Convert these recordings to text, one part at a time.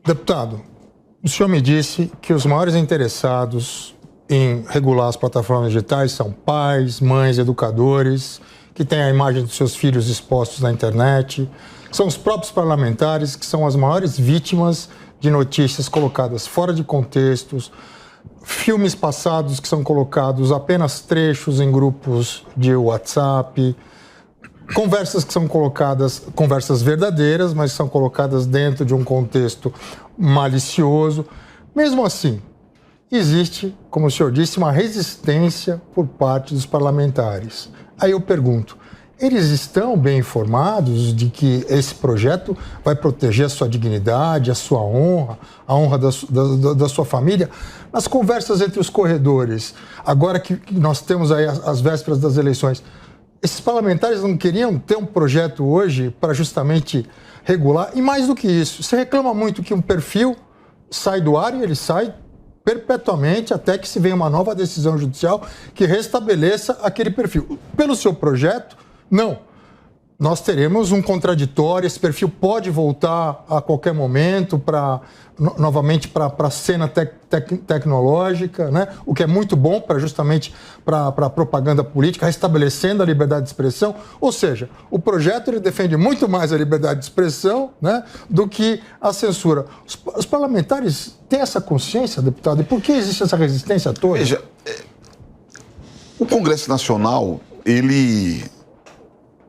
Deputado, o senhor me disse que os maiores interessados em regular as plataformas digitais são pais, mães, educadores, que têm a imagem dos seus filhos expostos na internet, são os próprios parlamentares que são as maiores vítimas de notícias colocadas fora de contextos, filmes passados que são colocados apenas trechos em grupos de WhatsApp, conversas que são colocadas, conversas verdadeiras, mas são colocadas dentro de um contexto malicioso. Mesmo assim, existe, como o senhor disse, uma resistência por parte dos parlamentares. Aí eu pergunto, eles estão bem informados de que esse projeto vai proteger a sua dignidade, a sua honra, a honra da sua família? Nas conversas entre os corredores, agora que nós temos aí as vésperas das eleições, esses parlamentares não queriam ter um projeto hoje para justamente regular? E mais do que isso, você reclama muito que um perfil sai do ar e ele sai perpetuamente até que se venha uma nova decisão judicial que restabeleça aquele perfil. Pelo seu projeto, não. Nós teremos um contraditório, esse perfil pode voltar a qualquer momento novamente para a cena tecnológica, né? O que é muito bom justamente para a propaganda política, restabelecendo a liberdade de expressão. Ou seja, o projeto ele defende muito mais a liberdade de expressão, né, do que a censura. Os parlamentares têm essa consciência, deputado? E por que existe essa resistência toda? Veja, o Congresso Nacional,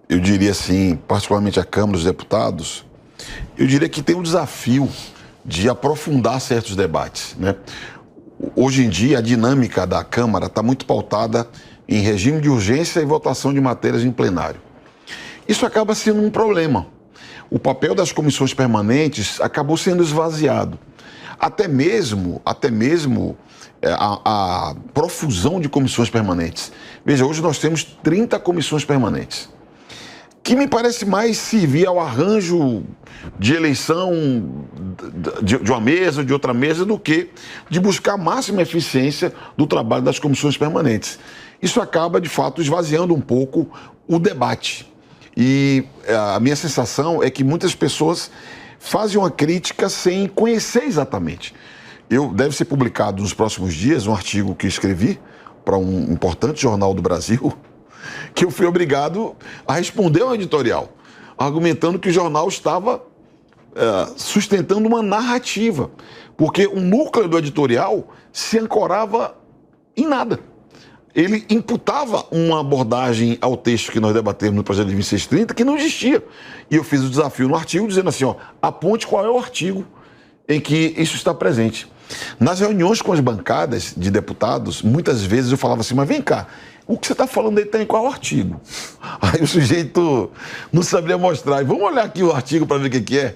eu diria assim, particularmente a Câmara dos Deputados, eu diria que tem um desafio de aprofundar certos debates, né? Hoje em dia, a dinâmica da Câmara está muito pautada em regime de urgência e votação de matérias em plenário. Isso acaba sendo um problema. O papel das comissões permanentes acabou sendo esvaziado. Até mesmo a profusão de comissões permanentes. Veja, hoje nós temos 30 comissões permanentes, que me parece mais servir ao arranjo de eleição de uma mesa, de outra mesa, do que de buscar a máxima eficiência do trabalho das comissões permanentes. Isso acaba, de fato, esvaziando um pouco o debate. E a minha sensação é que muitas pessoas fazem uma crítica sem conhecer exatamente. Deve ser publicado nos próximos dias um artigo que escrevi para um importante jornal do Brasil, que eu fui obrigado a responder ao editorial, argumentando que o jornal estava sustentando uma narrativa, porque o núcleo do editorial se ancorava em nada. Ele imputava uma abordagem ao texto que nós debatemos no projeto de 2630 que não existia. E eu fiz o desafio no artigo dizendo assim, aponte qual é o artigo em que isso está presente. Nas reuniões com as bancadas de deputados, muitas vezes eu falava assim, mas vem cá, o que você está falando aí está em qual artigo? Aí o sujeito não sabia mostrar. Vamos olhar aqui o artigo para ver o que é.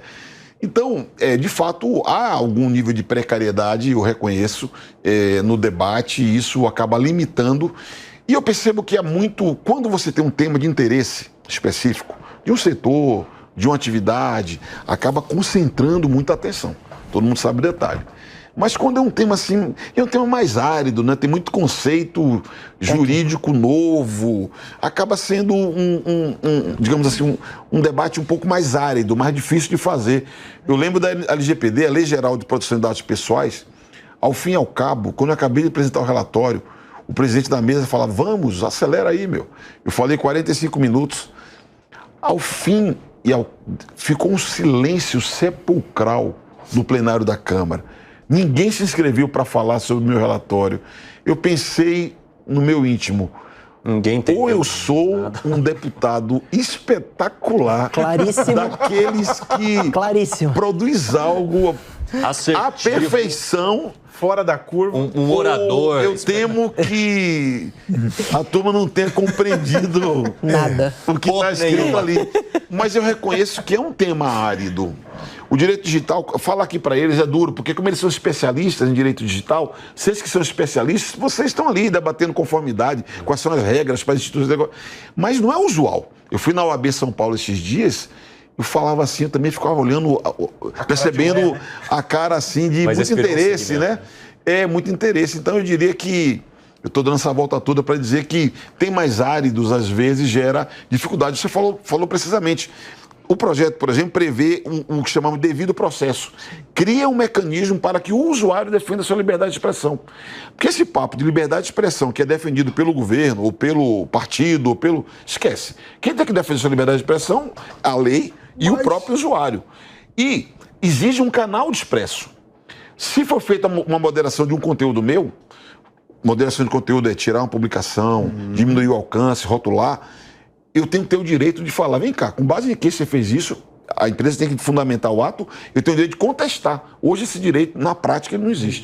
Então, de fato, há algum nível de precariedade, eu reconheço, no debate, e isso acaba limitando. E eu percebo que quando você tem um tema de interesse específico, de um setor, de uma atividade, acaba concentrando muita atenção. Todo mundo sabe o detalhe. Mas quando é um tema assim, é um tema mais árido, né? Tem muito conceito jurídico novo, acaba sendo digamos assim, um debate um pouco mais árido, mais difícil de fazer. Eu lembro da LGPD, a Lei Geral de Proteção de Dados Pessoais, ao fim e ao cabo, quando eu acabei de apresentar o relatório, o presidente da mesa falava, vamos, acelera aí, meu. Eu falei 45 minutos. Ao fim, ficou um silêncio sepulcral no plenário da Câmara. Ninguém se inscreveu para falar sobre o meu relatório. Eu pensei no meu íntimo, ou eu sou um deputado espetacular, claríssimo, daqueles que claríssimo, produz algo à perfeição, fora da curva, um orador. Eu temo que a turma não tenha compreendido nada o que está escrito ali. Mas eu reconheço que é um tema árido. O direito digital, falar aqui para eles é duro, porque como eles são especialistas em direito digital, vocês que são especialistas, vocês estão ali debatendo conformidade, quais são as regras para as instituições. Mas não é usual. Eu fui na OAB São Paulo esses dias, eu falava assim, eu também ficava olhando, percebendo a cara assim de muito interesse, né? Muito interesse. Então eu diria que eu estou dando essa volta toda para dizer que tem mais áridos, às vezes, gera dificuldade. Você falou precisamente. O projeto, por exemplo, prevê o que chamamos de devido processo. Cria um mecanismo para que o usuário defenda a sua liberdade de expressão. Porque esse papo de liberdade de expressão que é defendido pelo governo, ou pelo partido, ou pelo... Esquece. Quem tem que defender a sua liberdade de expressão? A lei e o próprio usuário. E exige um canal de expresso. Se for feita uma moderação de um conteúdo meu, moderação de conteúdo é tirar uma publicação, diminuir o alcance, rotular, eu tenho que ter o direito de falar, vem cá, com base em que você fez isso, a empresa tem que fundamentar o ato, eu tenho o direito de contestar. Hoje esse direito, na prática, ele não existe.